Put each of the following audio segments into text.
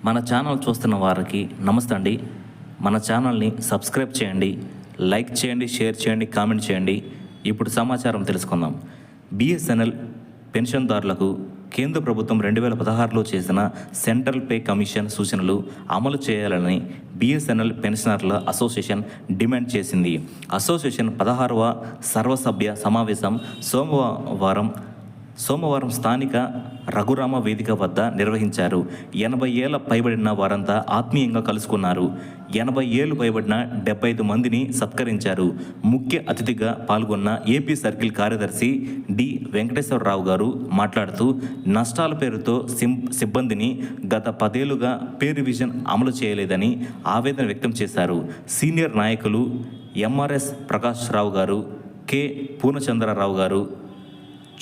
మన ఛానల్ చూస్తున్న వారికి నమస్తే అండి. మన ఛానల్ని సబ్స్క్రైబ్ చేయండి, లైక్ చేయండి, షేర్ చేయండి, కామెంట్ చేయండి. ఇప్పుడు సమాచారం తెలుసుకుందాం. బిఎస్ఎన్ఎల్ పెన్షన్దారులకు కేంద్ర ప్రభుత్వం 2016లో చేసిన సెంట్రల్ పే కమిషన్ సూచనలు అమలు చేయాలని బిఎస్ఎన్ఎల్ పెన్షనర్ల అసోసియేషన్ డిమాండ్ చేసింది. అసోసియేషన్ 16వ సర్వసభ్య సమావేశం సోమవారం స్థానిక రఘురామ వేదిక వద్ద నిర్వహించారు. 80 ఏళ్ల పైబడిన వారంతా ఆత్మీయంగా కలుసుకున్నారు. 80 ఏళ్లు పైబడిన 75 మందిని సత్కరించారు. ముఖ్య అతిథిగా పాల్గొన్న ఏపీ సర్కిల్ కార్యదర్శి డి వెంకటేశ్వరరావు గారు మాట్లాడుతూ నష్టాల పేరుతో సిబ్బందిని గత 10 ఏళ్లుగా పే రివిజన్ అమలు చేయలేదని ఆవేదన వ్యక్తం చేశారు. సీనియర్ నాయకులు ఎంఆర్ఎస్ ప్రకాష్ రావు గారు, కె పూర్ణచంద్రరావు గారు,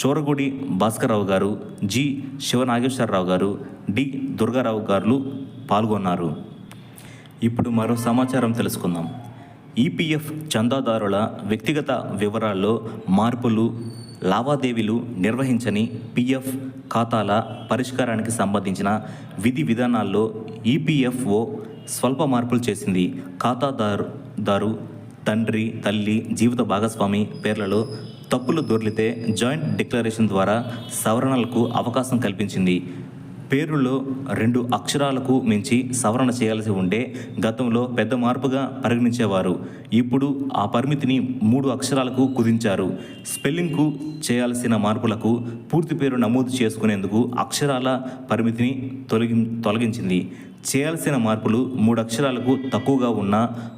చోరగుడి భాస్కర్రావు గారు, జి శివనాగేశ్వరరావు గారు, డి దుర్గారావు గారు పాల్గొన్నారు. ఇప్పుడు మరో సమాచారం తెలుసుకుందాం. ఈపీఎఫ్ చందాదారుల వ్యక్తిగత వివరాల్లో మార్పులు, లావాదేవీలు నిర్వహించని పీఎఫ్ ఖాతాల పరిష్కారానికి సంబంధించిన విధి విధానాల్లో ఈపీఎఫ్ఓ స్వల్ప మార్పులు చేసింది. ఖాతాదారు తండ్రి, తల్లి, జీవిత భాగస్వామి పేర్లలో తప్పులు దొర్లితే జాయింట్ డిక్లరేషన్ ద్వారా సవరణలకు అవకాశం కల్పించింది. పేరులో 2 అక్షరాలకు మించి సవరణ చేయాల్సి ఉంటే గతంలో పెద్ద మార్పుగా పరిగణించేవారు. ఇప్పుడు ఆ పరిమితిని 3 అక్షరాలకు కుదించారు. స్పెల్లింగ్కు చేయాల్సిన మార్పులకు పూర్తి పేరు నమోదు చేసుకునేందుకు అక్షరాల పరిమితిని తొలగించింది. చేయాల్సిన మార్పులు 3 అక్షరాలకు తక్కువగా ఉన్న,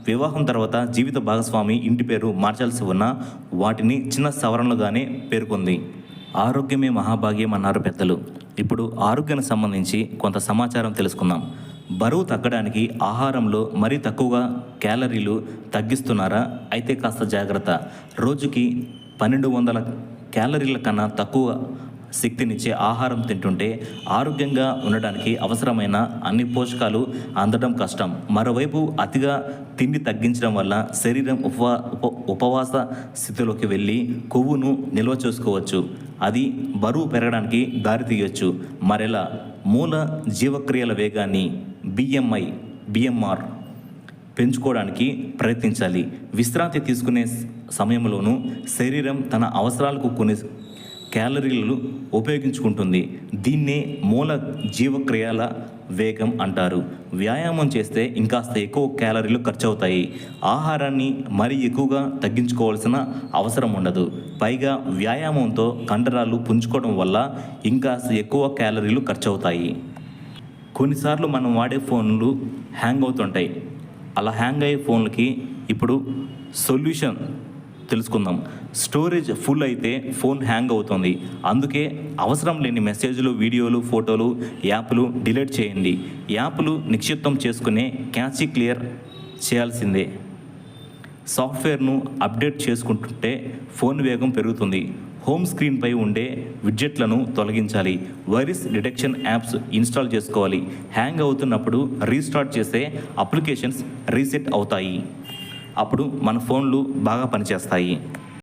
వివాహం తర్వాత జీవిత భాగస్వామి ఇంటి పేరు మార్చాల్సి ఉన్న వాటిని చిన్న సవరణలుగానే పేర్కొంది. ఆరోగ్యమే మహాభాగ్యం అన్నారు పెద్దలు. ఇప్పుడు ఆరోగ్యానికి సంబంధించి కొంత సమాచారం తెలుసుకుందాం. బరువు తగ్గడానికి ఆహారంలో మరీ తక్కువగా క్యాలరీలు తగ్గిస్తున్నారా? అయితే కాస్త జాగ్రత్త. రోజుకి 1200 క్యాలరీల కన్నా తక్కువ శక్తినిచ్చే ఆహారం తింటుంటే ఆరోగ్యంగా ఉండడానికి అవసరమైన అన్ని పోషకాలు అందడం కష్టం. మరోవైపు అతిగా తిండి తగ్గించడం వల్ల శరీరం ఉపవాస స్థితిలోకి వెళ్ళి కొవ్వును నిల్వ చేసుకోవచ్చు. అది బరువు పెరగడానికి దారితీయొచ్చు. మరెలా? మూల జీవక్రియల వేగాన్ని బిఎంఆర్ పెంచుకోవడానికి ప్రయత్నించాలి. విశ్రాంతి తీసుకునే సమయంలోనూ శరీరం తన అవసరాలకు కొన్ని క్యాలరీలు ఉపయోగించుకుంటుంది. దీన్నే మూల జీవక్రియల వేగం అంటారు. వ్యాయామం చేస్తే ఇంకాస్త ఎక్కువ క్యాలరీలు ఖర్చు అవుతాయి. ఆహారాన్ని మరీ ఎక్కువగా తగ్గించుకోవాల్సిన అవసరం ఉండదు. పైగా వ్యాయామంతో కండరాలు పుంజుకోవడం వల్ల ఇంకాస్త ఎక్కువ క్యాలరీలు ఖర్చు అవుతాయి. కొన్నిసార్లు మనం వాడే ఫోన్లు హ్యాంగ్ అవుతుంటాయి. అలా హ్యాంగ్ అయ్యే ఫోన్లకి ఇప్పుడు సొల్యూషన్ తెలుసుకుందాం. స్టోరేజ్ ఫుల్ అయితే ఫోన్ హ్యాంగ్ అవుతుంది. అందుకే అవసరం లేని మెసేజ్లు, వీడియోలు, ఫోటోలు, యాప్లు డిలీట్ చేయండి. యాప్లు నిక్షిప్తం చేసుకునే క్యాష్ క్లియర్ చేయాల్సిందే. సాఫ్ట్వేర్ను అప్డేట్ చేసుకుంటుంటే ఫోన్ వేగం పెరుగుతుంది. హోమ్ స్క్రీన్పై ఉండే విడ్జెట్లను తొలగించాలి. వైరస్ డిటెక్షన్ యాప్స్ ఇన్స్టాల్ చేసుకోవాలి. హ్యాంగ్ అవుతున్నప్పుడు రీస్టార్ట్ చేస్తే అప్లికేషన్స్ రీసెట్ అవుతాయి. అప్పుడు మన ఫోన్లు బాగా పనిచేస్తాయి.